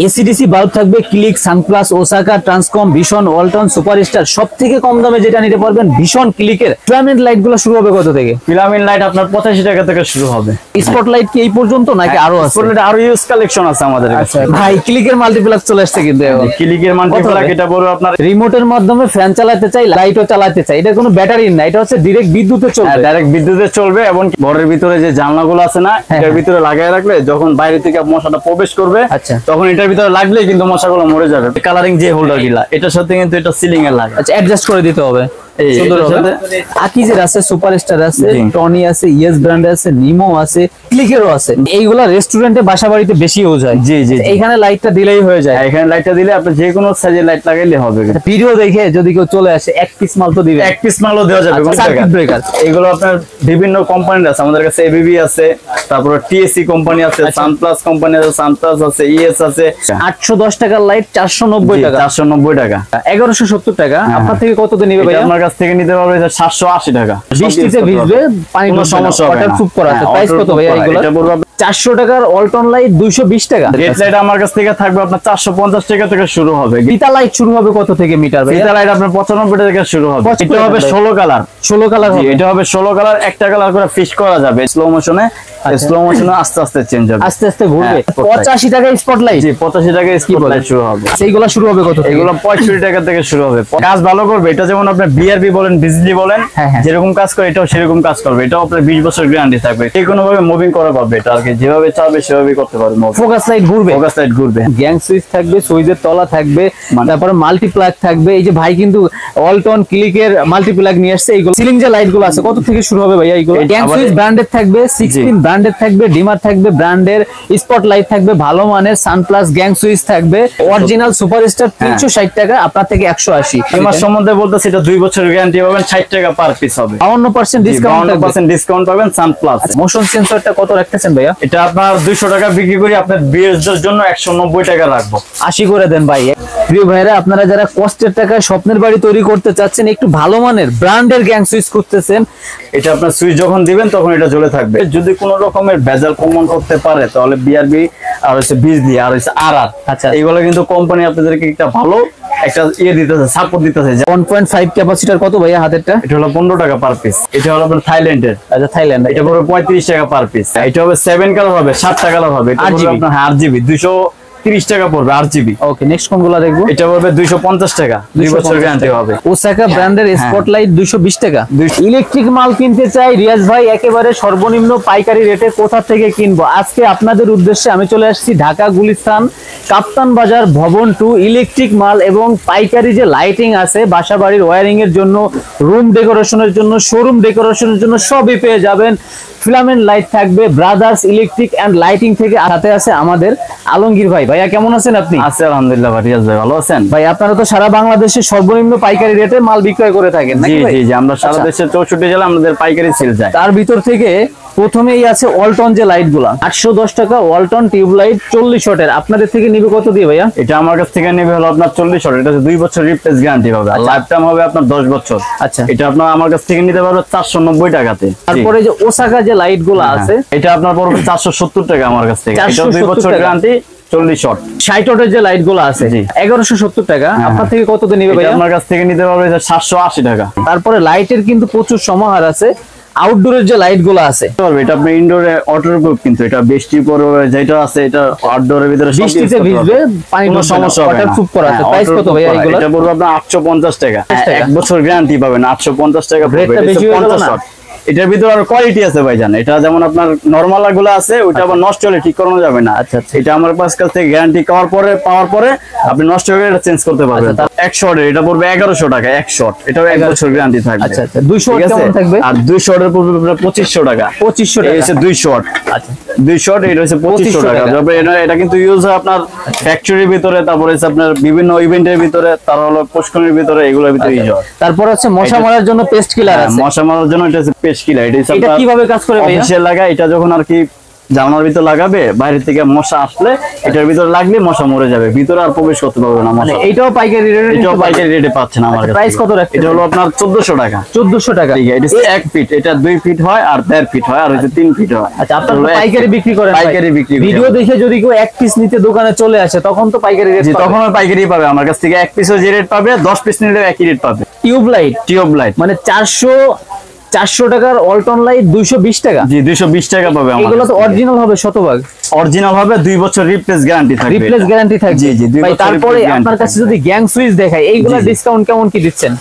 AC DC bulb থাকবে click, Sunplus, Osaka, Transcom, vision, Walton, superstar. সবথেকে কম দামে যেটা নিতে পারবেন ভিশন ক্লিকের ফিলামেন্ট লাইট গুলো শুরু হবে কত থেকে? ফিলামেন্ট লাইট আপনার 85 টাকা থেকে শুরু হবে। স্পটলাইট কি এই পর্যন্ত নাকি আরো আছে? স্পটলাইট আরো ইউজ কালেকশন আছে আমাদের কাছে। ভাই ক্লিকের মাল্টিপ্লাক্স চলে আসছে কিন্তু এখন। ক্লিকের মাল্টিপ্লাক এটা বড় আপনার রিমোটের মাধ্যমে ফ্যান চালাতে চাই, লাইটও চালাতে চাই, এটা কোনো ব্যাটারি না, এটা হচ্ছে ডাইরেক্ট বিদ্যুতে চলবে। ডাইরেক্ট বিদ্যুতে চলবে এবং ঘরের ভিতরে যে জানলাগুলো আছে না এটার ভিতরে লাগায় রাখলে যখন বাইরে থেকে মশাটা প্রবেশ করবে তখন এটার ভিতরে লাগলে কিন্তু মশাগুলো মরে যাবে। কালারিং যে হোল্ডার গুলা এটার সাথে কিন্তু এটা সিলিং এর লাগে। আচ্ছা অ্যাডজাস্ট করে দিতে হবে। আকিজের আছে, সুপারস্টার আছে, টনি আছে, ইয়েস ব্র্যান্ড আছে, নিমো আছে, ক্লিকেরও আছে। এইগুলা রেস্টুরেন্টে বাসা বাড়িতে বেশি ইউজ হয়। জি জি এইখানে লাইটটা দিলেই হয়ে যায়। এখানে লাইটটা দিলে আপনি যে কোনো সাইজের লাইট লাগাইলে হবে। ভিডিও দেখে যদি কেউ চলে আসে এক পিস মাল তো দিবে, এক পিস মালও দেওয়া যাবে। সার্কিট ব্রেকার এগুলো আপনার বিভিন্ন কোম্পানির আছে, আমাদের কাছে এবিবি আছে, তারপরে টিএসসি কোম্পানি আছে, সানপ্লাস কোম্পানি আছে, সানপ্লাস আছে, ইএস আছে। 810 টাকার লাইট 490 টাকা। 490 টাকা, 1170 টাকা। আপনার থেকে কত দিন নিবে ভাই? আমার কাছ থেকে নিতে পারবে 780 টাকা। বৃষ্টিতে ভিজবে, পানি কোনো সমস্যা হবে না। ওয়াটারপ্রুফ করা আছে। প্রাইস কত ভাই এগুলো? এটা পড়বে 400 টাকার ওয়ালটন লাইট 220 টাকা। গেট লাইট আমার কাছ থেকে থাকবে আপনার 450 টাকা থেকে শুরু হবে। ফিতা লাইট শুরু হবে কত থেকে মিটার ভাই? ফিতা লাইট আপনার 95 টাকা থেকে শুরু হবে। এটা হবে 16 কালার। 16 কালার হবে। এটা হবে 16 কালার, একটা কালার করে ফিক্স করা যাবে। স্লো মোশনে আস্তে আস্তে চেঞ্জ হবে, আস্তে আস্তে ঘুরবে। 85 টাকা স্পটলাইট। জি 85 টাকা স্পটলাইট শুরু হবে। সেইগুলো শুরু হবে কত থেকে? এগুলো 65 টাকা থেকে শুরু হবে। কাজ ভালো করবে এটা, যেমন আপনি বিআরবি বলেন, বিজলি বলেন, যেরকম কাজ করে এটাও সেরকম কাজ করবে। এটাও আপনার 20 বছর গ্যারান্টি থাকবে। যে কোনো ভাবে মুভিং করা পারবে এটা, আর কি যেভাবে চাইবে সেভাবে করতে পারবে। ফোকাস লাইট ঘুরবে, ফোকাস লাইট ঘুরবে। গ্যাং সুইচ থাকবে, সুইচের তলা থাকবে, তারপরে মাল্টিপ্লাগ থাকবে। এই যে ভাই কিন্তু ওয়ালটন ক্লিকের মাল্টিপ্লাগ নিয়ে আসছে। এইগুলো সিলিং যে লাইট গুলো আছে কত থেকে শুরু হবে ভাইয়া? এইগুলো গ্যাং সুইচ ব্র্যান্ডের থাকবে, 16 ব্র্যান্ডের থাকবে, ডিমার থাকবে ব্র্যান্ডের, স্পট লাইট থাকবে ভালো মানের, সানপ্লাস গ্যাং সুইচ থাকবে, অরিজিনাল সুপারস্টার 360 টাকা, আপনার থেকে 180। ডিমার সম্বন্ধে বলতেছি এটা 2 বছরের গ্যারান্টি পাবেন, 60 টাকা পার পিস হবে। 52% ডিসকাউন্ট, 52% ডিসকাউন্ট পাবেন সানপ্লাস। মোশন সেন্সরটা কত রাখতেছেন ভাইয়া? এটা আপনার 200 টাকা বিক্রি করি, আপনার বিয়ের জন্য 190 টাকা রাখবো। 80 করে দেন ভাই। প্রিয় ভাইরা, আপনারা যারা কষ্টের টাকায় স্বপ্নের বাড়ি তৈরি করতে চাচ্ছেন, একটু ভালো মানের ব্র্যান্ডের গ্যাং সুইচ করতেছেন, এটা আপনার সুইচ যখন দিবেন তখন এটা জ্বলে থাকবে। যদি কোনো রকমের ভেজাল প্রমাণ করতে পারে তাহলে বিআরবি আর হচ্ছে বিজলি আর হচ্ছে আরআর, আচ্ছা এগুলো কিন্তু কোম্পানি আপনাদেরকে একটা ভালো একটা দিতেছে, সাপোর্ট দিতেছে। 1.5 ক্যাপাসিটার কত ভাইয়া হাতেরটা? এটা হলো 15 টাকা পার পিস। এটা হলো আপনার থাইল্যান্ডের। আচ্ছা থাইল্যান্ড। এটা পড়বে 35 টাকা পার পিস। এটা হবে 7 কালার হবে, 7টা কালার হবে। এটা পড়বে আপনার 8GB 230 টাকা পড়বে 8GB। ওকে, নেক্সট কোনগুলো দেখবো? এটা পড়বে 250 টাকা, 2 বছর গ্যারান্টি হবে। ওসাকা ব্র্যান্ডের স্পটলাইট 220 টাকা। ইলেকট্রিক মাল কিনতে চাই রিয়াজ ভাই, একেবারে সর্বনিম্ন পাইকারি রেটে কোথা থেকে কিনবো? আজকে আপনাদের উদ্দেশ্যে আমি চলে আসছি ঢাকা গুলিস্তান কাপ্তান বাজার ভবন 2। ইলেকট্রিক মাল এবং পাইকারি যে লাইটিং আছে বাসা বাড়ির ওয়্যারিং এর জন্য, রুম ডেকোরেশনের জন্য, শোরুম ডেকোরেশনের জন্য সবই পেয়ে যাবেন। ফিলামেন্ট লাইট থাকবে ব্রাদার্স ইলেকট্রিক এন্ড লাইটিং থেকে। সাথে আছে আমাদের আলমগীর ভাই। ভাইয়া কেমন আছেন আপনি? আছি আলহামদুলিল্লাহ ভাই। রিয়াজ ভাই ভালো আছেন? ভাই আপনারা তো সারা বাংলাদেশে সর্বনিম্ন পাইকারি রেটে মাল বিক্রয় করে থাকেন নাকি ভাই? জি জি, আমরা সারা দেশে 64 জেলা আমাদের পাইকারি সেল যায়। তার ভিতর থেকে প্রথমেই আছে ওয়ালটন যে লাইট গুলা 810 টাকা, ওয়ালটন টিউব লাইট 40 ওয়াটের। আপনাদের থেকে নিবে কত দিয়ে ভাইয়া? এটা আমার কাছ থেকে নিবে হলো আপনার 40 ওয়াট। এটা 2 বছর রিপ্লেস গ্যারান্টি হবে, আর লাইফ টাইম হবে আপনার 10 বছর। আচ্ছা, এটা আপনার আমার কাছ থেকে নিতে পারবে 490 টাকাতে। তারপরে যে ওসাকা যে লাইট গুলা আছে এটা আপনার পড়বে 470 টাকা আমার কাছ থেকে। এটা 2 বছর গ্যারান্টি, 40 ওয়াট। 60 ওয়াটের যে লাইট গুলো আছে 1170 টাকা। আপনার থেকে কত দিয়ে নিবে ভাইয়া? আমার কাছ থেকে নিতে পারবে 780 টাকা। তারপরে লাইটের কিন্তু প্রচুর সমাহার আছে। আউটডোরের যে লাইট গুলো আছে এটা আপনি ইনডোরে ওয়াটারপ্রুফ, কিন্তু এটা বৃষ্টি পরে যেটা আছে এটা আউটডোরের ভিতরে বৃষ্টিতে ভিজবে, পানি কোনো সমস্যা হবে না। ওয়াটারপ্রুফ করা আছে। প্রাইস কত ভাইয়া এগুলো? এটা পড়বে আপনার 850 টাকা। 1 বছর গ্যারান্টি পাবেন, 850 টাকা পড়বে। এটা 50 ওয়াট। এটার ভিতরে আর কোয়ালিটি আছে ভাইজান। এটা যেমন আপনার নরমাল গুলো আছে, ওটা আবার নষ্ট হলে ঠিক করানো যাবে না। আচ্ছা, এটা আমার কাছ থেকে গ্যারান্টি পাওয়ার পরে আপনি নষ্ট হয়ে গেলে চেঞ্জ করতে পারবেন। 1 শটের এটা পড়বে 1100 টাকা 1 শট। এটাও 1 বছর গ্যারান্টি থাকবে। আচ্ছা আচ্ছা, 200 কেমন থাকবে? আর 2 শটের পড়বে আপনার 2500 টাকা। 2500 টাকা। এই হচ্ছে 2 শট। আচ্ছা, 2 শট এটা হচ্ছে 2500 টাকা। তবে এটা কিন্তু ইউজ হয় আপনার ফ্যাক্টরির ভিতরে, তারপরে হচ্ছে আপনার বিভিন্ন ইভেন্টের ভিতরে, তার হলো পোস্টকনের ভিতরে, এগুলোর ভিতরে ইউজ হয়। তারপর হচ্ছে মশা মারার জন্য পেস্ট কিলার আছে। মশা মারার জন্য এটা হচ্ছে পেস্ট কিলার। এটা কিভাবে কাজ করে ভাইয়া? অফিসে লাগা। এটা যখন আর কি জানালার ভিতর লাগাবে, বাইরে থেকে মশা আসলে এটার ভিতরে লাগলে মশা মরে যাবে, ভিতরে আর প্রবেশ করতে পারবে না মশা। এটাও পাইকারি রেটে? এটাও পাইকারি রেটে পাচ্ছেন আমার কাছে। প্রাইস কত রাখছেন? এটা হলো আপনার 1400 টাকা। 1400 টাকা। ঠিক আছে, এটা 1 ফিট, এটা 2 ফিট হয় আর 1.5 ফিট হয় আর হচ্ছে 3 ফিট হয়। আচ্ছা, আপনারা পাইকারি বিক্রি করেন? পাইকারি বিক্রি করি। ভিডিও দেখে যদি কেউ এক পিস নিতে দোকানে চলে আসে তখন তো পাইকারি রেট? জি, তখন পাইকারি পাবে আমার কাছ থেকে। 1 পিসও যে রেট পাবে, 10 পিস নিলেও একই রেট পাবে। টিউব লাইট মানে 400 টাকার অল্টন লাইট 220 টাকা? জি, 220 টাকা পাবে আমার। এগুলো তো অরিজিনাল হবে শতভাগ? অরিজিনাল হবে, 2 বছর রিপ্লেস গ্যারান্টি থাকবে। রিপ্লেস গ্যারান্টি থাকবে? জি জি, 2 ভাই বছর। তারপরে আপনার কাছে যদি গ্যাং সুইচ দেখাই, এইগুলা ডিসকাউন্ট কেমন কি দিচ্ছেন?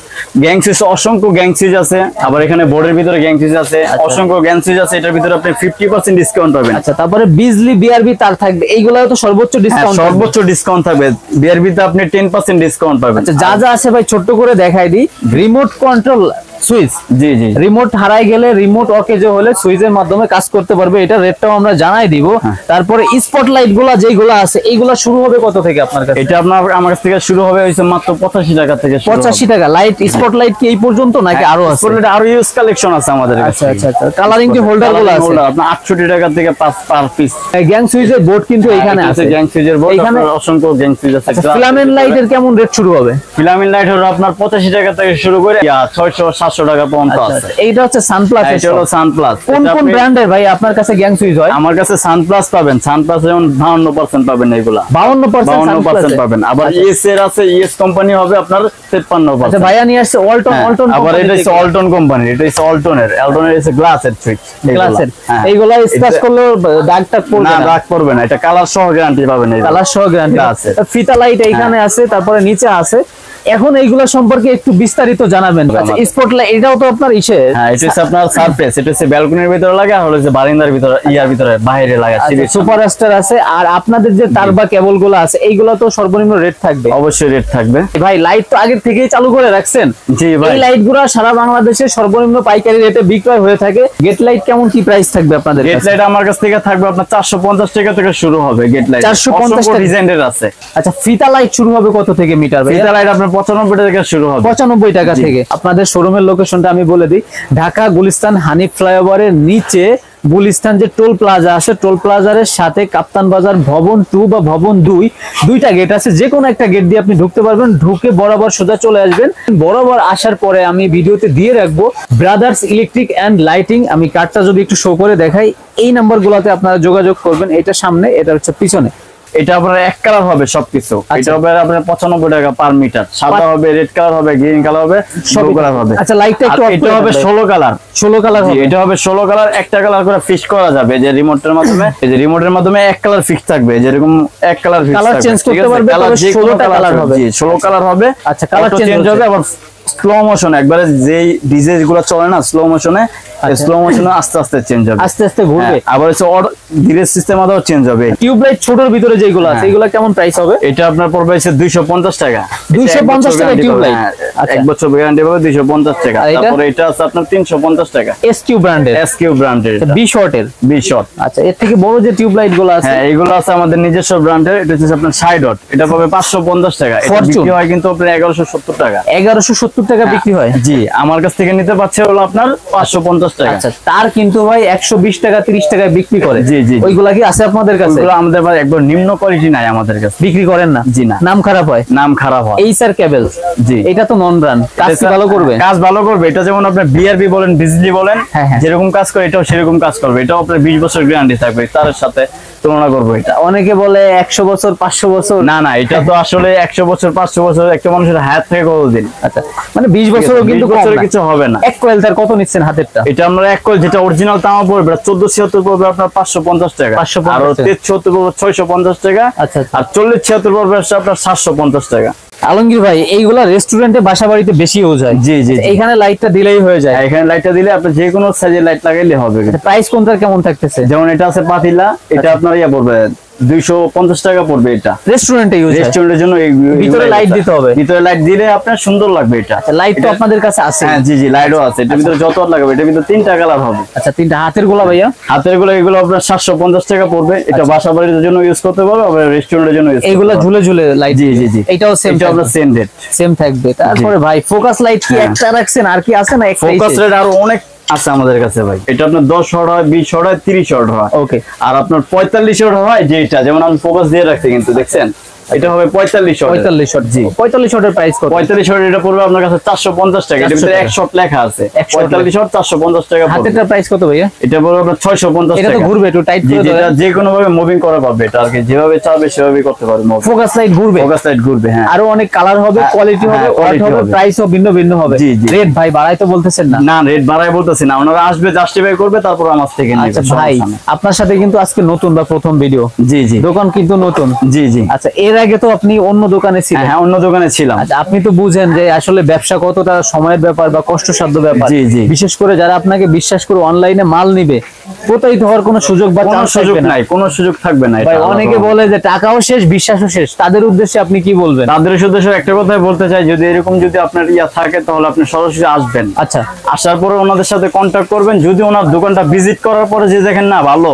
গ্যাং সুইচ অসংখ্য গ্যাং সুইচ আছে, আবার এখানে বোর্ডের ভিতরে গ্যাং সুইচ আছে, অসংখ্য গ্যাং সুইচ আছে। এটার ভিতরে আপনি 50% ডিসকাউন্ট পাবেন। আচ্ছা, তারপরে বিজলি বিআরবি তার থাকবে, এইগুলাও তো সর্বোচ্চ ডিসকাউন্ট? সর্বোচ্চ ডিসকাউন্ট থাকবে। বিআরবি তে আপনি 10% ডিসকাউন্ট পাবেন। আচ্ছা, যা যা আছে ভাই ছোট্ট করে দেখাই দিই। Remote control switch? জি জি। রিমোট হারাই গেলে, রিমোট অকেজো হলে সুইচের মাধ্যমে কাজ করতে পারবে, এটা রেটটাও আমরা জানাই দিব। তারপরে স্পটলাইট গুলা যেগুলো আছে এইগুলা শুরু হবে কত থেকে আপনার কাছে? এটা আপনার আমার কাছ থেকে শুরু হবে হইছে মাত্র 85 টাকা থেকে। 85 টাকা লাইট? স্পটলাইট কি এই পর্যন্ত নাকি আরো আছে? স্পটলাইট আরো ইউজ কালেকশন আছে আমাদের কাছে। আচ্ছা আচ্ছা আচ্ছা। কালারিং কি হোল্ডার গুলো আছে? আপনার 68 টাকা থেকে 5 পার পিস। গ্যাং সুইচের বোর্ড কিন্তু এখানে আছে। গ্যাং সুইচের বোর্ড, এখানে অসংখ্য গ্যাং সুইচ আছে। ফিলামেন্ট লাইটের কেমন রেট শুরু হবে? ফিলামেন্ট লাইট হলো আপনার 85 টাকা থেকে শুরু করে 600 700 টাকা পর্যন্ত আছে। এইটা হচ্ছে সানপ্লাস? এটা হলো সানপ্লাস। কোন কোন ব্র্যান্ডের ভাই আপনার কাছে গ্যাং সুইচ হয়? আমার কাছে সানপ্লাস পাবেন। সানপ্লাস যেমন 52% পাবেন এগুলা। 52% পাবেন। আবার ইএস এর আছে, ইএস কোম্পানি হবে আপনার 53%। আচ্ছা, ভাইয়া নিয়ে আসছে অল্টন। অল্টন আবার এটা হচ্ছে অল্টন কোম্পানি, এটা হচ্ছে অল্টনের হচ্ছে গ্লাসের সুইচ। গ্লাসের এইগুলা স্ক্র্যাচ করলে দাগ টাগ পড়বে না? না? দাগ পড়বে না, এটা কালার সহ গ্যারান্টি পাবেন। এই কালার সহ গ্যারান্টি আছে। ফিতা লাইট এইখানে আছে, তারপরে নিচে আছে। এখন এইগুলা সম্পর্কে একটু বিস্তারিত জানাবেন। আচ্ছা, স্পটলাইট এটাও তো আপনার ইসে? হ্যাঁ, এটা হচ্ছে আপনার সারফেস, এটা হচ্ছে ব্যালকনির ভিতরে লাগা, আর হচ্ছে বারান্দার ভিতরে, ইয়ার ভিতরে বাইরে লাগা। সুপারস্টার আছে। আর আপনাদের যে তার বা কেবল গুলো আছে এইগুলা তো সর্বনিম্ন রেট থাকবে? অবশ্যই রেট থাকবে ভাই। লাইট তো আগে থেকেই চালু করে রাখছেন? জি ভাই। এই লাইট গুলো সারা বাংলাদেশে সর্বনিম্ন পাইকারি রেটে বিক্রয় হয়ে থাকে। গেট লাইট কেমন কি প্রাইস থাকবে আপনাদের? গেট লাইট আমার কাছ থেকে থাকবে আপনার 450 টাকা থেকে শুরু হবে। গেট লাইট 450 টাকা ডিজাইনের আছে। আচ্ছা, ফিতা লাইট শুরু হবে কত থেকে মিটার? ফিতা লাইট আপনার 95 টাকা শুরু হবে। 95 টাকা থেকে। আপনাদের শোরুমের লোকেশনটা আমি বলে দিই। ঢাকা গুলিস্তান হানিফ ফ্লাইওভারের নিচে গুলিস্তান যে টোল প্লাজা আছে, টোল প্লাজারের সাথে কাপ্তান বাজার ভবন 2 বা ভবন 2, দুইটা গেট আছে। যে কোনো একটা গেট দিয়ে আপনি ঢুকতে পারবেন। ঢুকে বরাবর সোজা চলে আসবেন। বরাবর আসার পরে আমি ভিডিওতে দিয়ে রাখবো ব্রাদার্স ইলেকট্রিক এন্ড লাইটিং। আমি কার্ডটা যদি একটু শো করে দেখাই, এই নাম্বারগুলোতে আপনারা যোগাযোগ করবেন। এটা সামনে, এটা হচ্ছে পিছনে। এটা আপনার এক কালার হবে সবকিছু। এটা হবে আপনার 95 টাকা পার মিটার। সাদা হবে, রেড কালার হবে, গ্রিন কালার হবে, সব কালার হবে। আচ্ছা, লাইটটা একটু এটা হবে 16 কালার। 16 কালার হবে? এটা হবে 16 কালার। একটা কালার করে ফিক্স করা যাবে, যে রিমোটের মাধ্যমে। এই যে রিমোটের মাধ্যমে এক কালার ফিক্স থাকবে, যেরকম এক কালার ফিক্স কালার চেঞ্জ করতে পারবে। তবে 16টা কালার হবে? জি, 16 কালার হবে। আচ্ছা, কালার চেঞ্জ হবে। আবার স্লো মোশন, একবারে যেই ডিজে গুলো চলে না স্লো মোশনে, স্লো মোশনে আস্তে আস্তে চেঞ্জ হবে, আস্তে আস্তে ঘুরবে। আবার হচ্ছে ধীরে সিস্টেম আদাও চেঞ্জ হবে। টিউবলাইট ছোটর ভিতরে যেগুলো আছে এগুলো কেমন প্রাইস হবে? এটা আপনার পড়বে হচ্ছে 250 টাকা। 250 টাকা টিউবলাইট? এক বছর গ্যারান্টি পাবে, 250 টাকা। তারপরে এটা আছে আপনার 350 টাকা। এসকিউ ব্র্যান্ডের? এসকিউ ব্র্যান্ডের, 20 ওয়াটের। 20 ওয়াট। আচ্ছা, এর থেকে বড় যে টিউবলাইট গুলো আছে? হ্যাঁ, এগুলো আছে আমাদের নিজস্ব ব্র্যান্ডের। এটা হচ্ছে আপনার 60 ওয়াট। এটা পাবে 550 টাকা। এটা বিক্রি হয় কিন্তু আপনার 1170 টাকা। 1170 টাকা বিক্রি হয়? জি, আমার কাছ থেকে নিতে পারছে হলো আপনার 550 টাকা। আচ্ছা, তার কিন্তু ভাই 120 টাকা 30 টাকায় বিক্রি করে। জি জি। ওইগুলা কি আছে আপনাদের কাছে? ওইগুলো আমাদের ভাই একবার নিম্ন কোয়ালিটি নাই আমাদের কাছে। বিক্রি করেন না? জি না। নাম খারাপ হয়? নাম খারাপ হয়। HR cables? জি। এটা তো নন ব্র্যান্ড, কাজ কি ভালো করবে? কাজ ভালো করবে। এটা যেমন আপনার বিআরবি বলেন, বিজলি বলেন, যেরকম কাজ করে এটাও সেরকম কাজ করবে। এটাও আপনার 20 বছর গ্যারান্টি থাকবে। তার সাথে তুলনা করবো এটা। অনেকে বলে 100 বছর 500 বছর। না না, এটা তো আসলে 100 বছর 500 বছর একটা মানুষের হাত থেকে কতদিন। আচ্ছা, মানে 20 বছরও কিন্তু কিছু হবে না। এক কয়েল তার কত নিচ্ছেন হাতেরটা? এটা আমরা এক কয়েল যেটা অরিজিনাল তামা পড়বে 1476 পড়বে আপনার 550 টাকা। আর 73 পড়বে 650 টাকা। আচ্ছা, আর 4076 পড়বে আপনার 750 টাকা। আলমগীর ভাই, এইগুলা রেস্টুরেন্টে বাসা বাড়িতে বেশি ইউজ হয়? জি জি। এইখানে লাইটটা দিলেই হয়ে যায়? এখানে লাইটটা দিলে আপনি যে কোনো সাইজের লাইট লাগাইলে হবে। প্রাইস কোনটার কেমন থাকতেছে? যেমন এটা আছে পাতিলা, এটা আপনার ইয়া পড়বে 250 টাকা পড়বে এটা। রেস্টুরেন্টে ইউজ হয়, রেস্টুরেন্টের জন্য ভিতরে লাইট দিতে হবে, ভিতরে লাইট দিলে আপনার সুন্দর লাগবে এটা। লাইট তো আপনাদের কাছে আছে? হ্যাঁ জি জি, লাইটও আছে। এটার ভিতরে যত লাগাবে, এটার ভিতরে 3টা কালার হবে। আচ্ছা, 3টা। হাতের গোলা ভাইয়া? হাতের গোলা এগুলো আপনার 750 টাকা পড়বে। এটা বাসা বাড়ির জন্য ইউজ করতে পারবে, আবার রেস্টুরেন্টের জন্য ইউজ করতে পারবে। এগুলা ঝুলে ঝুলে লাইট? জি জি জি, এটাও সেম? এটা আপনার সেম রেট, সেম থাকবে। তারপরে ভাই ফোকাস লাইট কি একটা রাখছেন, আর কি আছে না? ফোকাস লাইট আরো অনেক আছে আমাদের কাছে ভাই। এটা আপনার 10 শট হয়, 20 শট হয়, 30 শট হয়। ওকে। আর আপনার 45 শট হয়, যেটা যেমন আমি ফোকাস দিয়ে রাখছি কিন্তু দেখছেন, এটা হবে 45 শট। 45 শট? জি। 45 শটের প্রাইস কত? 45 শট এটা পড়বে আপনার কাছে 450 টাকা। এর ভিতরে 1 শট লেখা আছে। 45 শট 450 টাকা পড়বে। হাতেরটার প্রাইস কত ভাইয়া? এটা পড়বে আপনার 650 টাকা। এটা তো ঘুরবে, একটু টাইট করে যেটা যে কোনো ভাবে মুভিং করা পারবে, এটা আর কি যেভাবে চাইবে সেভাবে করতে পারবে। ফোকাস লাইট ঘুরবে? ফোকাস লাইট ঘুরবে, হ্যাঁ। আরো অনেক কালার হবে, কোয়ালিটি হবে, ওয়াট হবে, প্রাইসও ভিন্ন ভিন্ন হবে। জি জি। রেট ভাই বাড়াই তো বলতেছেন না? না, রেট বাড়াই বলতেছি না, ওনারা আসবে জাস্টিফাই করবে, তারপর আমার থেকে নেবে। আচ্ছা ভাই, আপনার সাথে কিন্তু আজকে নতুন বা প্রথম ভিডিও? জি জি। দোকান কিন্তু নতুন? জি জি। আচ্ছা, এর আগে তো আপনি অন্য দোকানে ছিলেন? হ্যাঁ, অন্য দোকানে ছিলাম। আচ্ছা, আপনি তো বুঝেন যে আসলে ব্যবসা কতটা সময়ের ব্যাপার বা কষ্টসাধ্য ব্যাপার। জি জি। বিশেষ করে যারা আপনাকে বিশ্বাস করে অনলাইনে মাল নিবে, প্রতারিত হওয়ার কোনো সুযোগ বা কোনো চান্স সুযোগ থাকবে না। নাই, কোনো সুযোগ থাকবে না। ভাই এটা অনেকে বলে যে টাকাও শেষ, বিশ্বাসও শেষ, তাদের উদ্দেশ্যে আপনি কি বলবেন? তাদের উদ্দেশ্যে একটা কথাই বলতে চাই, যদি এরকম যদি আপনার ইয়া থাকে তাহলে আপনি সরাসরি আসবেন। আচ্ছা। আসার পরে ওনাদের সাথে কন্ট্যাক্ট করবেন। যদি ওনার দোকানটা ভিজিট করার পরে যে দেখেন না ভালো,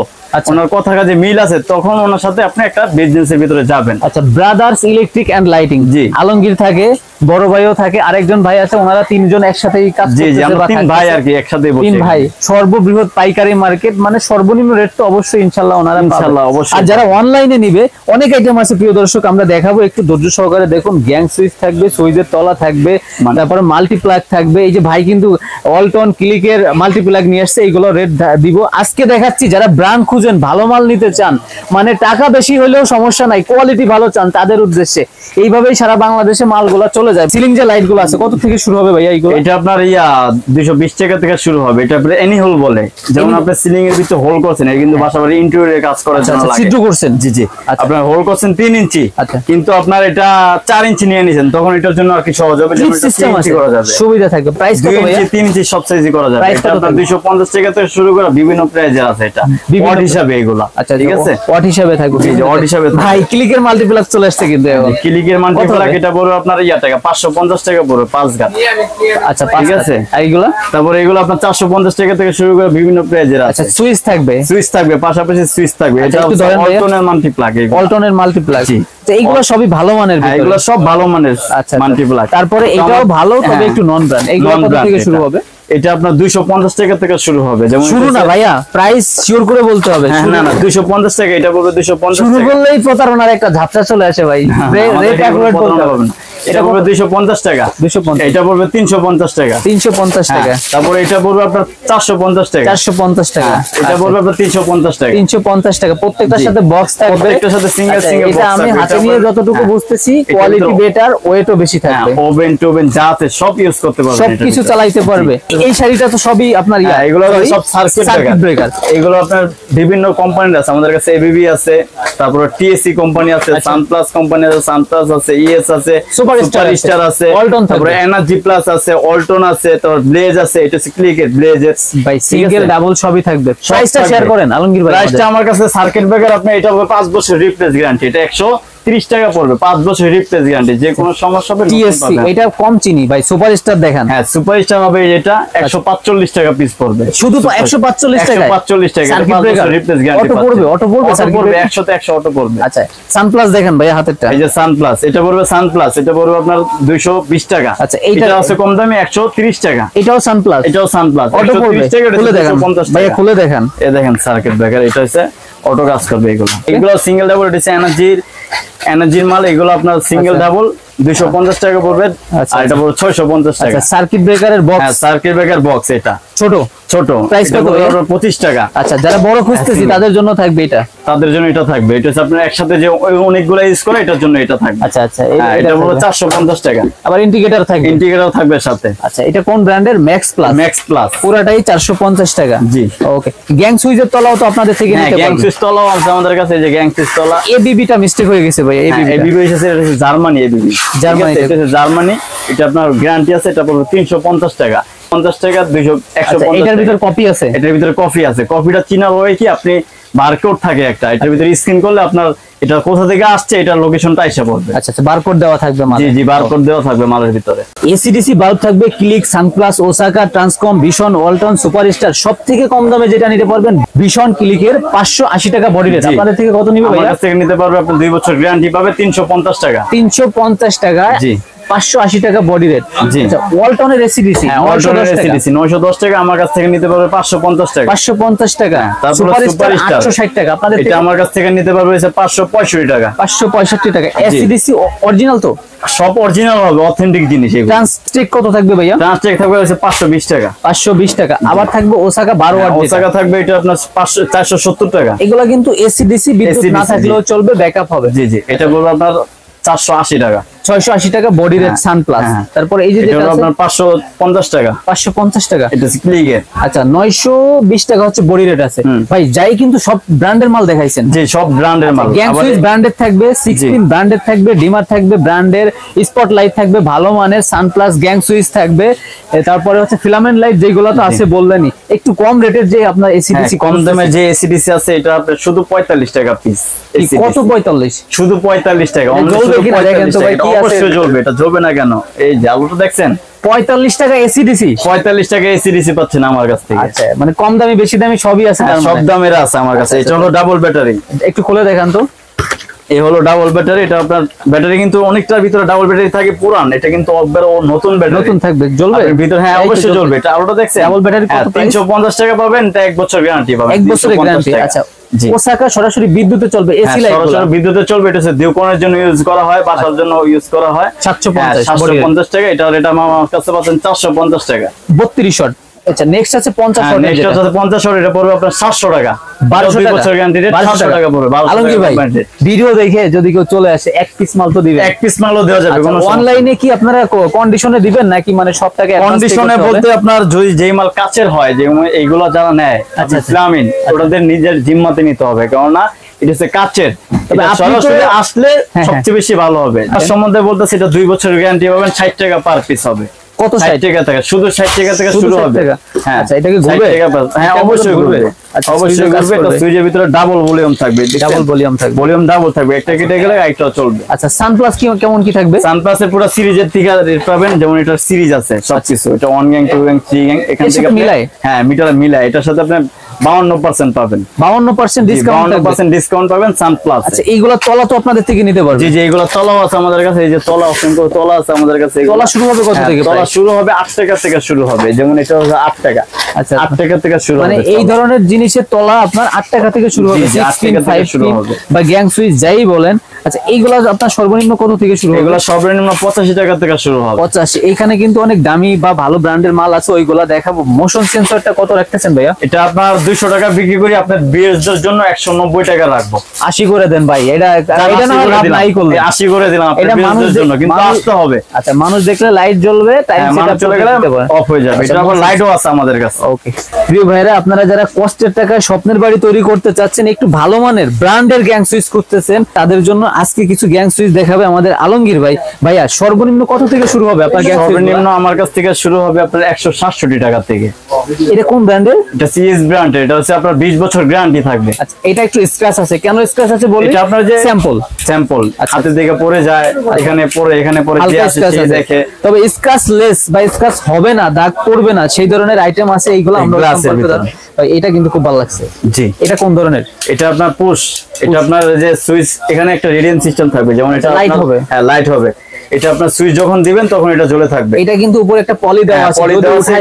ওনার কথা কাজে মিল আছে, তখন ওনার সাথে আপনি একটা বিজনেসের ভিতরে যাবেন। আচ্ছা, ব্রাদার্স ইলেকট্রিক এন্ড লাইটিং। জি। আলমগীর থাকে, বড় ভাইও থাকে, আরেকজন ভাই আছে, ওনারা তিনজন একসাথেই কাজ জি জি, করতেছে আমরা বা 3 ভাই থাকতেছে। আর কি একসাথে বসে। 3 ভাই, সর্ববৃহৎ পাইকারি মার্কেট, মানে সর্বনিম্ন রেট তো অবশ্যই ইনশাআল্লাহ ওনারা পাবে। ইনশাআল্লাহ অবশ্যই। আর যারা অনলাইনে নিবে, অনেক আইটেম আছে প্রিয় দর্শক, আমরা দেখাবো, একটু ধৈর্য সহকারে দেখুন। গ্যাং সুইচ থাকবে, সুইচের তলা থাকবে, তারপরে মাল্টিপ্লাগ থাকবে। এই যে ভাই কিন্তু অল্টন ক্লিকের মাল্টিপ্লাগ নিয়ে আসছে, এইগুলো রেট দিব আজকে দেখাচ্ছি। যারা ব্র্যান্ড খুঁজেন, ভালো মাল নিতে চান, মানে টাকা বেশি হলেও সমস্যা নাই, কোয়ালিটি ভালো চান, তাদের উদ্দেশ্যে এইভাবেই সারা বাংলাদেশে মালগুলো চলে যায়। সিলিং যে লাইট গুলো আছে, কত থেকে শুরু হবে ভাইয়া এইগুলো? এটা আপনার 220 টাকা থেকে শুরু হবে। এটা আপনার এনি হোল বলে, যেমন আপনি সিলিং এর ভিতরে হোল করছেন, এটা কিন্তু বাসা বাড়ি ইন্টেরিয়রে কাজ করার জন্য লাগে। ছিদ্র করছেন? জি জি। আপনার হোল করছেন 3 ইঞ্চি, কিন্তু আপনার এটা 4 ইঞ্চি নিয়ে নিছেন, তখন এটার জন্য আর কি সহজ হবে, যেমন এটা 3 ইঞ্চি করা যাবে, সুবিধা থাকবে। প্রাইস কত 2 ভাইয়া? ইঞ্চি 3 ইঞ্চি সব সাইজই করা যাবে। এটা আপনার 250 টাকা থেকে শুরু করে বিভিন্ন প্রাইজের আছে। এটা ওয়াট হিসাবে এগুলা। আচ্ছা, ঠিক আছে, ওয়াট হিসাবে থাকবে। জি জি, ওয়াট হিসাবে। ভাই ক্লিকের মাল্টিপ্লাগ চলে আসছে কিন্তু এখন। ক্লিকের মাল্টিপ্লাগ এটা পড়বে আপনার টাকা 550 টাকা পড়বে 5 গাত। আচ্ছা, ঠিক আছে। এইগুলা তারপরে এগুলো আপনার 450 টাকা থেকে শুরু করে বিভিন্ন প্রাইজের আছে। আচ্ছা, সুইচ থাকবে? সুইচ থাকবে, পাশাপাশি সুইচ থাকবে। এটা অল্টনের মাল্টিপ্লাগ। অল্টনের মাল্টিপ্লাগ। তো এইগুলো সবই ভালো মানের ভিতরে? এগুলো সব ভালো মানের মাল্টিপ্লাগ। তারপরে এটাও ভালো, তবে একটু নন ব্র্যান্ড। এইগুলো কত থেকে শুরু হবে? এটা আপনার 250 টাকা থেকে শুরু হবে। যেমন শুরু না ভাইয়া, প্রাইস শিওর করে বলতে হবে। না না, 250 টাকা। এটা বলবে 250 শুরু টাকা। বললেই প্রতারণার একটা ঝাপসা চলে আসে ভাই। রেট অ্যাকুরেট বলতে হবে না। এটা পড়বে 250 টাকা। 250। এটা পড়বে 350 টাকা। 350 টাকা। তারপরে এটা পড়বে আপনার 450 টাকা। 450 টাকা। এটা পড়বে আপনার 350 টাকা। 350 টাকা। প্রত্যেকটার সাথে বক্স থাকবে, প্রত্যেকটার সাথে সিঙ্গেল সিঙ্গেল বক্স এটা আমি হাতে নিয়ে যতটুকু বুঝতেছি, কোয়ালিটি বেটার, ওয়েটও বেশি থাকবে। ওভেন টোভেন যা আছে সব ইউজ করতে পারবে, সবকিছু চালাইতে পারবে। এই শাড়িটা তো সবই আপনার এগুলো সব সার্কিট ব্রেকার। এগুলো আপনার বিভিন্ন কোম্পানির আছে। আমাদের কাছে এবিবি আছে, তারপরে টিএসসি কোম্পানি আছে, সানপ্লাস কোম্পানি আছে, সানপ্লাস আছে, ইএস আছে, সুপারস্টার আছে, অল্টন, তারপরে এনার্জি প্লাস আছে, অল্টন আছে, তারপর ব্লেজ আছে। এটা হচ্ছে ক্লিকের ব্লেজের ভাই, সিঙ্গেল ডাবল সবই থাকবে। প্রাইসটা শেয়ার করেন আলমগীর ভাই। প্রাইসটা আমার কাছে সার্কিট ব্রেকার আপনি এটা হবে 5 বছর রিপ্লেস গ্যারান্টি। এটা 130 টাকা পড়বে, 5 বছর রিপ্লেস গ্যারান্টি। যে কোনো সমস্যা হবে টিএসসি, এটা কম চিনি ভাই। সুপারস্টার দেখান। হ্যাঁ, সুপারস্টার হবে এটা 145 টাকা পিস পড়বে। শুধু 145 টাকা? 145 টাকা। Circuit breaker replace guarantee auto পড়বে? অটো পড়বে, সার্কিট পড়বে 100 তে 100 অটো পড়বে। আচ্ছা, সানপ্লাস দেখেন ভাই হাতেরটা। এই যে সানপ্লাস, এটা পড়বে সানপ্লাস, এটা পড়বে আপনার 220 টাকা। আচ্ছা, এইটা আছে কম দামে 130 টাকা। এটাও সানপ্লাস? এটাও সানপ্লাস, অটো পড়বে। 130 টাকা। খুলে দেখেন ভাই, খুলে দেখেন। এই দেখেন সার্কিট ব্রেকার, এটা হচ্ছে অটো কাজ করবে। এগুলো সিঙ্গেল ডাবল, এটা এনার্জির মাল। এগুলো আপনার সিঙ্গেল ডাবল 250 টাকা পড়বে, আর এটা পড়বে 650 টাকা। সার্কিট ব্রেকারের বক্স? হ্যাঁ, সার্কিট ব্রেকার বক্স। এটা ছোট প্রাইস কত? 25 টাকা। আচ্ছা, যারা বড় খুঁজতেছি তাদের জন্য থাকবে এটা? তাদের জন্য এটা থাকবে। এটা হচ্ছে আপনার একসাথে যে অনেকগুলো ইউজ করে, এটার জন্য এটা থাকবে। আচ্ছা আচ্ছা, এটা পড়বে 450 টাকা। আবার ইন্ডিকেটর থাকবে? ইন্ডিকেটর থাকবে সাথে। আচ্ছা, এটা কোন ব্র্যান্ডের? Max plus. ম্যাক্স প্লাস পুরাটাই 450 টাকা। জি, ওকে। গ্যাং সুইচের তলাও তো আপনাদের থেকে নিতে পারবেন? গ্যাং সুইচ তলাও আছে আমাদের কাছে। এই যে গ্যাং সুইচ তলা। এবিবিটা মিস্টেক হয়ে গেছে ভাই। এবিবি এসেছে, এটা হচ্ছে জার্মানি। এবিবি জার্মানি, এটা হচ্ছে জার্মানি। এটা আপনার গ্যারান্টি আছে। এটা পড়বে 350 টাকা। 50 টাকা 150। এটার ভিতর কপি আছে? এটার ভিতরে কফি আছে। কফিটা চিনা হবে কি, আপনি বারকোড থাকে একটা, এটার ভিতরে স্ক্যান করলে আপনার এটা কোথা থেকে আসছে এটার লোকেশনটা এসে পড়বে। আচ্ছা আচ্ছা, বারকোড দেওয়া থাকবে মালে। জি জি, বারকোড দেওয়া থাকবে মালের ভিতরে। এসিডিসি বাল্ব থাকবে, click, Sunplus, Osaka, Transcom, vision, Walton, superstar, সবথেকে কম দামে যেটা নিতে পারবেন ভিশন ক্লিকের 580 টাকা বডি রেট। আপনাদের থেকে কত নিবে আমার ভাইয়া? কাছ থেকে নিতে পারবে আপনি 2 বছর গ্যারান্টি পাবে 350 টাকা। 350 টাকা, জি 580 টাকা বডি রেট। জি। আচ্ছা, ওয়ালটনের এসিডিসি 910 টাকা আমার কাছ থেকে নিতে পারবে 550 টাকা। 550 টাকা। তারপরে সুপারস্টার সুপারস্টার 860 টাকা। আপনাদের এটা আমার কাছ থেকে নিতে পারবে 565 টাকা। 565 টাকা। এসিডিসি অরিজিনাল তো? সব অরিজিনাল হবে, অথেন্টিক জিনিস এগুলো। ট্রান্সটেক কত থাকবে ভাইয়া? ট্রান্সটেক থাকবে 520 টাকা। 520 টাকা। আবার থাকবে ওসাকা 12 ওয়াট। ওসাকা থাকবে এটা আপনার 470 টাকা। এগুলা কিন্তু এসিডিসি বিদ্যুৎ না থাকলেও চলবে, ব্যাকআপ হবে। জি জি, এটা বলবো আপনার 480 টাকা। 680 টাকা বডি রেট সানপ্লাস। তারপর এই যে এটা হলো আপনার 550 টাকা। 550 টাকা। এটা ক্লিকের। আচ্ছা, 920 টাকা হচ্ছে বডি রেট আছে ভাই। যাই কিন্তু সব ব্র্যান্ডের মাল দেখাইছেন। জি, সব ব্র্যান্ডের মাল। গ্যাং সুইচ ব্র্যান্ডের থাকবে, 16 ব্র্যান্ডের থাকবে, ডিমার থাকবে ব্র্যান্ডের, স্পটলাইট থাকবে ভালো মানের, সানপ্লাস গ্যাং সুইচ থাকবে। তারপরে হচ্ছে ফিলামেন্ট লাইট যেগুলো তো আছে বললেনই। একটু কম রেটের যে আপনার এসিডিসি, কম দামে যে এসিডিসি আছে এটা আপনার শুধু 45 টাকা পিস। কত? 45? শুধু 45 টাকা। জ্বলবে কিনা দেখেন তো ভাই, কি আছে? অবশ্যই জ্বলবে, এটা জ্বলবে না কেন? এই যে আলোটা দেখছেন, 45 টাকা এসিডিসি। 45 টাকা এসিডিসি পাচ্ছেন আমার কাছ থেকে। আচ্ছা, মানে কম দামি বেশি দামি সবই আছে তার সব মানে? দামের আছে আমার কাছে। এটা হলো ডাবল ব্যাটারি। একটু খুলে দেখান তো। এই হলো ডাবল ব্যাটারি। এটা আপনার ব্যাটারি কিন্তু অনেকটার ভিতরে ডাবল ব্যাটারি থাকে পুরান, এটা কিন্তু একবার নতুন ব্যাটারি। নতুন থাকবে, জ্বলবে ভিতরে? হ্যাঁ অবশ্যই জ্বলবে। এটা আলোটা দেখছেন, ডাবল ব্যাটারি কত? 350 টাকা পাবেন। এটা 1 বছর গ্যারান্টি পাবেন। 1 বছরের গ্যারান্টি। আচ্ছা, ওসাকা সরাসরি বিদ্যুতে চলবে, এসি লাইট সরাসরি বিদ্যুতে চলবে। এটা হচ্ছে দিওকনের জন্য ইউজ করা হয়, বাসার জন্য ইউজ করা হয়। 750 টাকা। এটা রেট আমার কাছে পাচ্ছেন 450 টাকা। 32 শট। আচ্ছা, নেক্সট আছে 50 শট। নেক্সট আছে 50 শট। এটা পড়বে আপনার 700 টাকা। 1200 বছর গ্যারান্টি রেট 700 টাকা পড়বে। আলমগীর ভাই, ভিডিও দেখে যদি কেউ চলে আসে এক পিস মাল তো দিবেন? এক পিস মালও দেওয়া যাবে। কোনো অনলাইনে কি আপনারা কন্ডিশনে দিবেন নাকি মানে সব টাকা কন্ডিশনে বলতে আপনার যদি যেই মাল কাচের হয়, যে এইগুলো যারা নেয় ইসলামিন, ওটাদের নিজের জিম্মাতে নিতে হবে, কেননা এটা হচ্ছে কাচের। তবে সরাসরি আসলে সবচেয়ে বেশি ভালো হবে। তার সম্বন্ধে বলতেছি, এটা 2 বছরের গ্যারান্টি পাবেন। 60 টাকা পার পিস হবে। কত? 60 টাকা থেকে শুধু 60 টাকা থেকে শুরু হবে। হ্যাঁ, আচ্ছা, এটা কি ঘুরবে? হ্যাঁ অবশ্যই ঘুরবে। অবশ্যই ঘুরবে। তো সুইচের ভিতরে ডাবল ভলিউম থাকবে। ডাবল ভলিউম থাকবে। ভলিউম ডাবল থাকবে। একটা কেটে গেলে আরেকটা চলবে। আচ্ছা, সানপ্লাস কি কেমন কি থাকবে? সানপ্লাসের পুরো সিরিজের থেকে রেট পাবেন, যেমন এটার সিরিজ আছে সবকিছু। এটা 1 গ্যাং 2 গ্যাং 3 গ্যাং এখান থেকে মিলাই। হ্যাঁ, মিটার মিলাই। এটার সাথে আপনি 52% পাবেন। 52% ডিসকাউন্ট। 52% ডিসকাউন্ট পাবেন সানপ্লাস। আচ্ছা, এইগুলা তলা তো আপনাদের থেকে নিতে পারবেন? জি জি, এগুলো তলাও আছে আমাদের কাছে। এই যে তলা, অসংখ্য তলা আছে আমাদের কাছে। তলা শুরু হবে কত থেকে? তলা শুরু হবে 8 টাকা থেকে শুরু হবে। যেমন এটা হচ্ছে 8 টাকা। আচ্ছা, 8 টাকা থেকে শুরু হবে। মানে এই ধরনের জিনিসের তলা আপনার 8 টাকা থেকে শুরু হবে। 8 টাকা থেকে শুরু হবে। বা গ্যাং সুইচ যাই বলেন। আচ্ছা, এইগুলা আপনার সর্বনিম্ন কত থেকে শুরু হবে? এগুলো সর্বনিম্ন 85 টাকা থেকে শুরু হবে। 85। এখানে কিন্তু অনেক দামি বা ভালো ব্র্যান্ডের মাল আছে, ওইগুলা দেখাবো। মোশন সেন্সরটা কত রাখতেছেন ভাইয়া? এটা আপনার 200 টাকা বিক্রি করি, আপনার বিএসদের জন্য 190 টাকা রাখবো। 80 করে দেন ভাই। এটা না লাভ নাই করলে 80 করে দিলাম আপনার বিএসদের জন্য, কিন্তু আসতে হবে। আচ্ছা, মানুষ দেখলে লাইট জ্বলবে, টাইম সেটআপ চলে গেলে অফ হয়ে যাবে। এটা আবার লাইটও আছে আমাদের কাছে। ওকে প্রিয় ভাইরা, আপনারা যারা কষ্টের টাকায় স্বপ্নের বাড়ি তৈরি করতে চাচ্ছেন, একটু ভালো মানের ব্র্যান্ডের গ্যাং সুইচ করতেছেন, তাদের জন্য আজকে কিছু গ্যাং সুইচ দেখাবে আমাদের আলমগীর ভাই। ভাইয়া, সর্বনিম্ন কত থেকে শুরু হবে আপনার গ্যাং সুইচ? সর্বনিম্ন আমার কাছ থেকে শুরু হবে আপনার 167 টাকা থেকে। এটা কোন ব্র্যান্ডের? এটা সিএস ব্র্যান্ডের। এটা হচ্ছে আপনার 20 বছর গ্যারান্টি থাকবে। আচ্ছা, এটা একটু স্ক্র্যাচ আছে। কেন স্ক্র্যাচ আছে বলি? এটা আপনার যে স্যাম্পল হাতে দিকে পড়ে যায়, এখানে পড়ে যে আসে সেই দেখে। তবে স্ক্র্যাচ লেস বা স্ক্র্যাচ হবে না, দাগ পড়বে না, সেই ধরনের আইটেম আছে। এইগুলো আমরা ভাই, এটা কিন্তু খুব ভালো লাগছে। জি, এটা কোন ধরনের? এটা আপনার পুশ। এটা আপনার যে সুইচ, এখানে একটা রেডিয়েন্ট সিস্টেম থাকবে, যেমন এটা লাইট হবে। হ্যাঁ, লাইট হবে। এটা আপনার সুইচ যখন দিবেন তখন এটা জ্বলে থাকবে। এটা কিন্তু উপরে একটা পলি দেওয়া আছে, পলি দেওয়া আছে।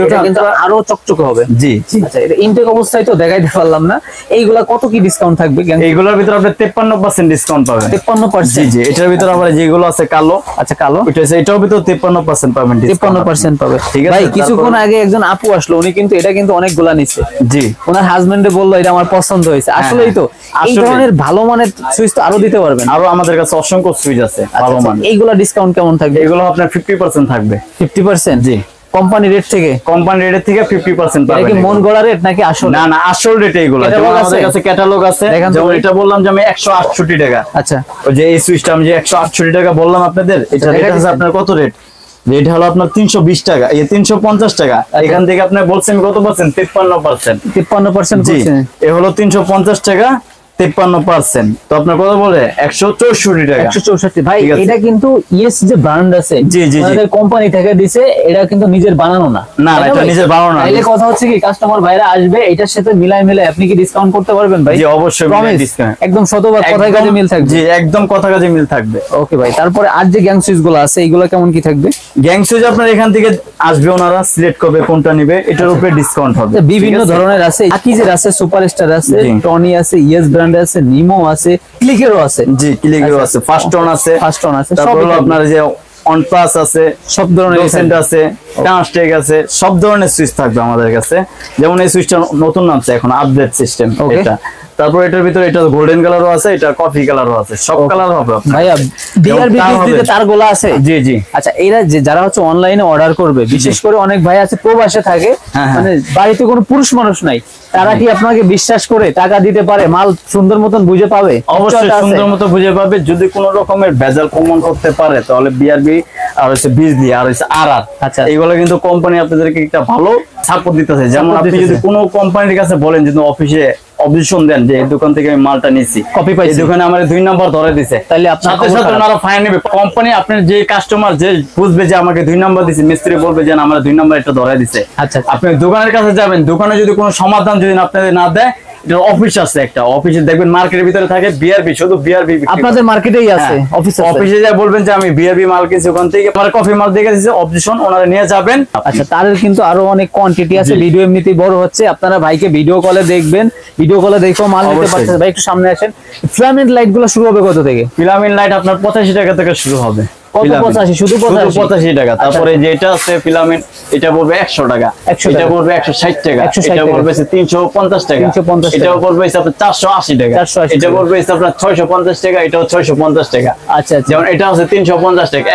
এটা কিন্তু আরো চকচকে হবে। জি জি। আচ্ছা, এটা ইনটেক অবস্থায় তো দেখাইতে পারলাম না। এইগুলা কত কি ডিসকাউন্ট থাকবে? এইগুলোর ভিতরে আপনি 53% ডিসকাউন্ট পাবেন। 53%? জি জি। এটার ভিতরে আবার যেগুলো আছে কালো। আচ্ছা, কালো। এটার ভিতরে 53% পাবেন ডিসকাউন্ট। 53% পাবে। ঠিক আছে ভাই, কিছুক্ষণ আগে একজন আপু আসলো, উনি কিন্তু এটা কিন্তু অনেকগুলা নিছে। জি। ওনার হাজবেন্ডে বললো এটা আমার পছন্দ হয়েছে। আসলেই তো এই ধরনের ভালো মানের সুইচ তো আরো দিতে পারবেন। আরো আমাদের কাছে অসংখ্য সুইচ আছে ভালো মানের। এইগুলা ডিসকাউন্ট কেমন থাকবে? এগুলো আপনার 50% থাকবে। 50%? জি। কোম্পানি রেট থেকে? কোম্পানি রেট থেকে 50% পাবেন। এটা কি মন গড়া রেট নাকি আসল? না না, আসল রেট এইগুলো। আমাদের কাছে ক্যাটালগ আছে। যেমন এটা বললাম যে আমি 168 টাকা। আচ্ছা, ওই যে এই সুইচটা আমি যে 168 টাকা বললাম আপনাদের, এটা রেট আছে আপনার কত রেট? এটা হলো আপনার 320 টাকা, এই 350 টাকা। এখান থেকে আপনি বলছেন কত পার্সেন্ট? 53%। 53% জি, করছেন। এ হলো 350 টাকা, 53%। তো আপনার কত বলে? 164 টাকা। 164 ভাই, এটা কিন্তু ইয়েস যে ব্র্যান্ড আছে, জি জি জি, কোম্পানি থেকে দিছে, এটা কিন্তু নিজের বানানো না। না এটা নিজের বানানো না। তাইলে কথা হচ্ছে কি, কাস্টমার ভাইরা আসবে এটার সাথে মিলাই আপনি কি ডিসকাউন্ট করতে পারবেন ভাই? জি অবশ্যই ডিসকাউন্ট, একদম শতভাগ কথায় কাজে মিল থাকবে। জি একদম কথা কাজে মিল থাকবে। ওকে ভাই, তারপরে আর যে গ্যাং সুইচ গুলো আছে এইগুলো কেমন কি থাকবে? গ্যাং সুইচ আপনার এখান থেকে আসবে, ওনারা সিলেক্ট করবে কোনটা নিবে, এটার উপরে ডিসকাউন্ট হবে। বিভিন্ন ধরনের আছে, আকিজের আছে, সুপারস্টার আছে, টনি আছে, ইয়েস ব্র্যান্ড আছে, নিমো আছে, ক্লিকেরও আছে। জি ক্লিকেরও আছে, ফার্স্ট অন আছে, তারপর আপনার যে অন প্লাস আছে, সব ধরনের সেন্ট আছে, ট্রান্সটেক আছে, সব ধরনের সুইচ থাকবে আমাদের কাছে। যেমন এই সুইচটা নতুন নামছে এখন, আপডেট সিস্টেম এটা। তারপর এটার ভিতরে এটা গোল্ডেন কালারও আছে, এটা কফি কালারও আছে, সব কালার হবে ভাইয়া। বিআরবি কিস্তিতে তারগুলো আছে? জি জি। আচ্ছা, এরা যে যারা হচ্ছে অনলাইনে অর্ডার করবে, বিশেষ করে অনেক ভাই আছে প্রবাসে থাকে, মানে বাড়িতে কোনো পুরুষ মানুষ নাই, তারা কি আপনাকে বিশ্বাস করে টাকা দিতে পারে? মাল সুন্দর মতন বুঝে পাবে? অবশ্যই সুন্দর মতো বুঝে পাবে। যদি কোনো রকমের ভেজাল প্রমাণ করতে পারে তাহলে বিআরবি আর হচ্ছে বিজলি আর হচ্ছে আরআর, আচ্ছা এইগুলো কিন্তু কোম্পানি আপনাদেরকে একটা ভালো সাপোর্ট দিতেছে। যেমন আপনি যদি কোনো কোম্পানির কাছে বলেন, যদি অফিসে অবজেকশন দেন যে এই দোকান থেকে আমি মালটা নিছি, কপি পাই, এই দোকানে আমার 2 নাম্বার ধরে দিছে, তাহলে আপনার সাথে সাথে ওনারা ফাইন নেবে। কোম্পানি আপনার যে কাস্টমার যে বুঝবে যে আমাকে 2 নাম্বার দিছে, মিস্ত্রি বলবে যে আমার 2 নাম্বার এটা ধরে দিছে, আচ্ছা আপনি দোকানের কাছে যাবেন, দোকানে যদি কোনো সমাধান যদি আপনাদের না দেয়, এটা অফিস আছে একটা, অফিসে দেখবেন মার্কেটের ভিতরে থাকে বিআরবি, শুধু বিআরবি আপনাদের মার্কেটেই আছে অফিস আছে। অফিসে যা বলবেন যে আমি বিআরবি মাল কিনছি, ওখান থেকে আমার কফি মাল দেখে দিয়েছে অবজেকশন, ওনারা নিয়ে যাবেন। আচ্ছা, তার কিন্তু আরো অনেক কোয়ান্টিটি আছে, ভিডিও এমনিতেই বড় হচ্ছে, আপনারা ভাইকে ভিডিও কলে দেখবেন, ভিডিও কলে দেখেও মাল নিতে পারছেন। ভাই একটু সামনে আসেন। ফিলামেন্ট লাইট গুলো শুরু হবে কত থেকে? ফিলামেন্ট লাইট আপনার 85 টাকা থেকে শুরু হবে। কত? 85? শুধু 85 টাকা। তারপরে যেটা আছে ফিলামেন্ট, এটা পড়বে 100 টাকা, এটা পড়বে 160 টাকা, এটা পড়বে 350 টাকা, এটা পড়বে আপনার 480 টাকা, এটা পড়বে আপনার 650 টাকা, এটাও 650 টাকা। আচ্ছা, যেমন এটা আছে 350 টাকা।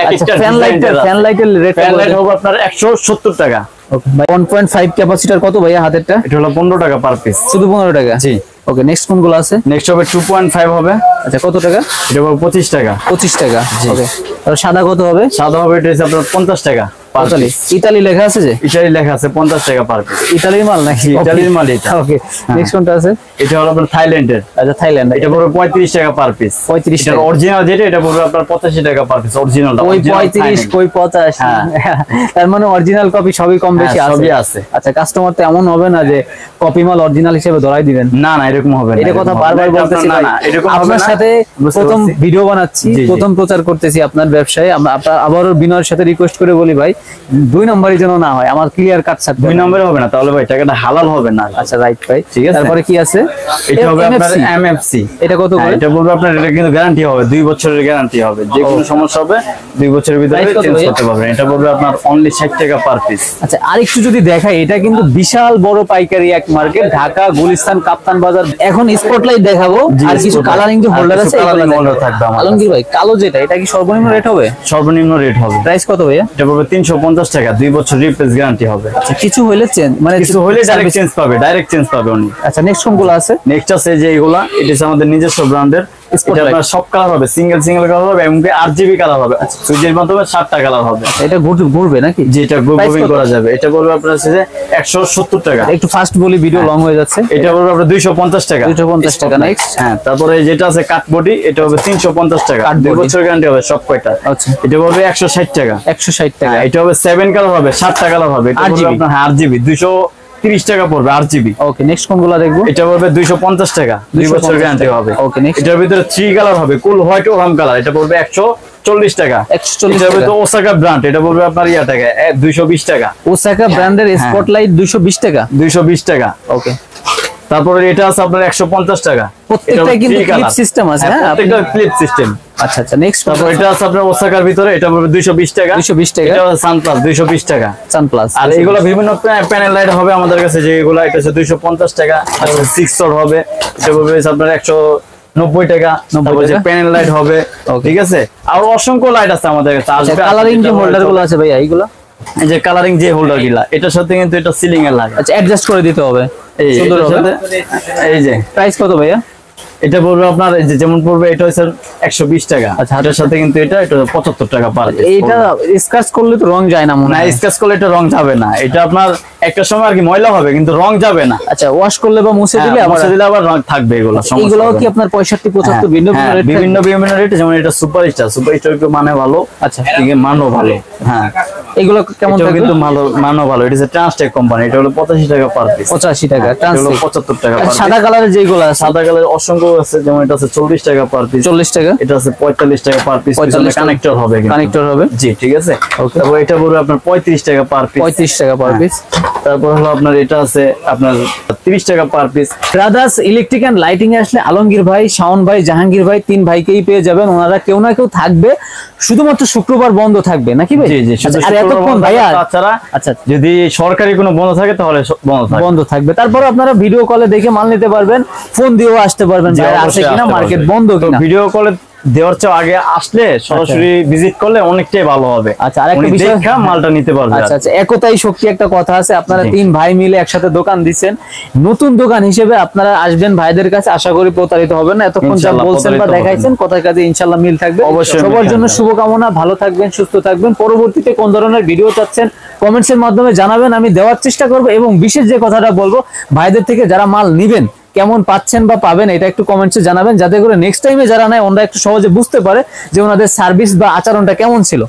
ফ্যান লাইটের রেট হবে আপনার 170 টাকা। ওকে ভাই, 1.5 ক্যাপাসিটর কত ভাইয়া হাতেরটা? এটা হলো 15 টাকা পার পিস, শুধু 15 টাকা। জি। ওকে, নেক্সট কোনগুলো আছে? নেক্সট হবে 2.5 হবে। আচ্ছা, কত টাকা? এটা হবে 25 টাকা। 25 টাকা। ওকে, আর সাদা কত হবে? সাদা হবে এটা আপনার 50 টাকা। ইতালি লেখা আছে, যে ইতালি লেখা আছে, 50 টাকা পার পিস। ইতালির মাল নাকি? ইতালির মাল এটা। ওকে, নেক্সট কোনটা আছে? এটা হলো আপনার থাইল্যান্ডের। আচ্ছা, থাইল্যান্ড। এটা পড়বে 35 টাকা পার পিস। 35 টাকা। অরিজিনাল যেটা, এটা পড়বে আপনার 85 টাকা পার পিস। অরিজিনালটা ওই 35 কই 50, তার মানে অরিজিনাল কপি সবই কম বেশি আছে। আচ্ছা, কাস্টমার তো এমন হবে না যে কপি মাল অরিজিনাল হিসেবে ধরাই দিবেন? না না, এরকম হবে না। এটা কথা বারবার বলতেছি, না না, এরকম হবে না। আপনার সাথে প্রথম ভিডিও বানাচ্ছি, প্রথম প্রচার করতেছি আপনার ব্যবসায়। আমরা আবারও বিনয়ের সাথে রিকোয়েস্ট করে বলি ভাই, 2 নম্বরের জন্য না হয়, আমার ক্লিয়ার কাট থাকবে। 2 নম্বরে হবে না, তাহলে ভাই টাকাটা হালাল হবে না। আচ্ছা, রাইট ভাই, ঠিক আছে। তারপরে কি আছে? এটা হবে আপনার এমএফসি। এটা কত করে? এটা বলবো আপনার, এটা কিন্তু গ্যারান্টি হবে, 2 বছরের গ্যারান্টি হবে। যে কোনো সমস্যা হবে 2 বছরের ভিতরে চেঞ্জ করতে পারবেন। এটা বলবো আপনার অনলি 60 টাকা পার পিস। আচ্ছা, আরেকটু যদি দেখাই, এটা কিন্তু বিশাল বড় পাইকারি এক মার্কেট, ঢাকা, গুলিস্তান, কাপ্তান বাজার। এখন স্পটলাইট দেখাবো, আর কিছু কালারিং যে হোল্ডার আছে, কালারিং হোল্ডার থাকবে আমার। আলমগীর ভাই, কালো যেটা, এটা কি সর্বনিম্ন রেট হবে? সর্বনিম্ন রেট হবে। প্রাইস কত ভাইয়া? এটা পড়বে 350 টাকা, 2 বছর রিপ্লেস গ্যারান্টি হবে। আচ্ছা, কিছু হইলে চেঞ্জ, মানে কিছু হইলে ডাইরেক্ট চেঞ্জ পাবে, ডাইরেক্ট চেঞ্জ পাবে উনি। আচ্ছা, নেক্সট কোনগুলো আছে? নেক্সট আছে যে এগুলা, এটা হচ্ছে আমাদের নিজস্ব ব্র্যান্ডের। এটা আপনার সব কালার হবে, সিঙ্গেল কালার হবে, এবং আরজিবি কালার হবে। সুইচের মাধ্যমে 7টা কালার হবে। এটা ঘুরবে নাকি? জি, এটা গ্রুপিং করা যাবে। এটা বলবে আপনার হচ্ছে 170 টাকা। একটু ফাস্ট বলি, ভিডিও লং হয়ে যাচ্ছে। এটা বলবে আপনার 250 টাকা। 250 টাকা। নেক্সট, হ্যাঁ, তারপরে যেটা আছে কাট বডি, এটা হবে 350 টাকা, 2 বছর গ্যারান্টি হবে সব কয়টা। আচ্ছা, এটা বলবে 160 টাকা। 160 টাকা। এটা হবে 7 কালার হবে, 7টা কালার হবে। এটা বলবে আপনার আরজিবি 230 টাকা পড়বে আরজিবি। ওকে, নেক্সট কোনগুলো দেখবো? এটা পড়বে 250 টাকা, 2 বছর গ্যারান্টি হবে। ওকে, নেক্সট। এটার ভিতরে 3 কালার হবে, কুল হোয়াইট ও রাম কালার। এটা পড়বে 140 টাকা। 140 টাকা। এটা ওসাকা ব্র্যান্ড, এটা পড়বে আপনার টাকা 220 টাকা। ওসাকা ব্র্যান্ডের স্পটলাইট 220 টাকা। 220 টাকা। ওকে, তারপরে এটা আছে আপনার 150 টাকা। প্রত্যেকটা কিন্তু ক্লিপ সিস্টেম আছে। হ্যাঁ, প্রত্যেকটা ক্লিপ সিস্টেম। আচ্ছা আচ্ছা, নেক্সট। তারপর এটা আছে আপনার ওসাকার ভিতরে, এটা পড়বে 220 টাকা। 220 টাকা। এটা সানপ্লাস 220 টাকা। সানপ্লাস। আর এগুলো বিভিন্ন প্যানেল লাইট হবে আমাদের কাছে, যে এগুলো এটা হচ্ছে 250 টাকা। আর 6 শট হবে, এটা পড়বে আপনার 190 টাকা। তারপর যে প্যানেল লাইট হবে, ঠিক আছে। আর অসংখ্য লাইট আছে আমাদের কাছে। আসবে কালারিং যে হোল্ডার গুলো আছে ভাই, এইগুলো এই যে কালারিং যে হোল্ডার গুলা, এটার সাথে কিন্তু এটা সিলিং এর লাগে। আচ্ছা, অ্যাডজাস্ট করে দিতে হবে, এই সুন্দর হবে। এই যে প্রাইস কত ভাইয়া? এটা পড়বে আপনার যেমন পড়বে এটা হচ্ছে 120 টাকা। আচ্ছা, এটার সাথে কিন্তু এটা 75 টাকা পার পিস। এইটা স্ক্র্যাচ করলে তো রং যায় না মনে না, হয়। স্কেচ করলে এটা রং যাবে না। এটা আপনার একটা সময় আর কি ময়লা হবে কিন্তু রং যাবে না। আচ্ছা, ওয়াশ করলে বা মুছে দিলে আবার মুছে দিলে আবার রং থাকবে। এগুলো এইগুলো কি আপনার 65 75 ভিন্ন ভিন্ন রেট? বিভিন্ন রেট, যেমন এটা সুপারস্টার একটু মানে ভালো। আচ্ছা, এদিকে মানও ভালো। হ্যাঁ, এগুলো কেমন এটাও থাকবে? কিন্তু মানও ভালো। এটা হচ্ছে ট্রান্সটেক কোম্পানি। এটা হলো 85 টাকা পার পিস। 85 টাকা এটা হলো ট্রান্সফার। 75 টাকা পার পিস। সাদা কালারের যেগুলো আছে, সাদা কালার অসংখ্য আছে, যেমন এটা আছে 40 টাকা পার পিস। 40 টাকা। এটা আছে 45 টাকা পার পিস। 45 টাকা। কানেক্টর হবে কিন্তু। কানেক্টর হবে। জি, ঠিক আছে। Okay. তারপর এটা পড়বে আপনার 35 টাকা পার পিস। 35 টাকা পার পিস। তারপর হলো আপনার এটা আছে আপনার 30 টাকা per piece. Brothers electric and lighting এ আসলে আলমগীর ভাই, শাওন ভাই, জাহাঙ্গীর ভাই, তিন ভাইকেই পেয়ে যাবেন। ওনারা কেউ না কেউ থাকবে, শুধুমাত্র শুক্রবার বন্ধ থাকবে নাকি ভাই? জি জি, শুধু আর এতক্ষণ ভাইয়া তাছাড়া আচ্ছা যদি সরকারি কোনো বন্ধ থাকে তাহলে বন্ধ থাকবে। বন্ধ থাকবে। তারপর আপনারা ভিডিও কলে দেখে মাল নিতে পারবেন, ফোন দিয়েও আসতে পারবেন জি, ভাই আছে অবশ্যই কিনা, আসতে মার্কেট পারবে। বন্ধ তো কিনা। ভিডিও কলে দেওয়ার চেয়ে আগে আসলে সরাসরি ভিজিট করলে অনেকটাই ভালো হবে। আচ্ছা, আরেকটা উনি বিষয়, দেখা মালটা নিতে পারবে। আচ্ছা আচ্ছা, একতাই শক্তি একটা কথা আছে। আপনারা জি। তিন ভাই মিলে একসাথে দোকান দিচ্ছেন, নতুন দোকান হিসেবে আপনারা আসবেন ভাইদের কাছে, আশা করি প্রতারিত হবেন না। এতক্ষণ যা ইনশাআল্লাহ বলছেন বা প্রতারিত হবেন দেখাইছেন কথার কাজে ইনশাআল্লাহ মিল থাকবে। অবশ্যই মিল সবার জন্য থাকবে। শুভকামনা, ভালো থাকবেন, সুস্থ থাকবেন। পরবর্তীতে কোন ধরনের ভিডিও চাচ্ছেন কমেন্টস এর মাধ্যমে জানাবেন, আমি দেওয়ার চেষ্টা করব। এবং বিশেষ যে কথাটা বলবো, ভাইদের থেকে যারা মাল নিবেন কেমন পাচ্ছেন বা পাবেন এটা একটু কমেন্টসে জানাবেন, যাতে করে নেক্সট টাইমে যারা নেয় ওনারা একটু সহজে বুঝতে পারে যে ওনাদের সার্ভিস বা আচরণটা কেমন ছিল।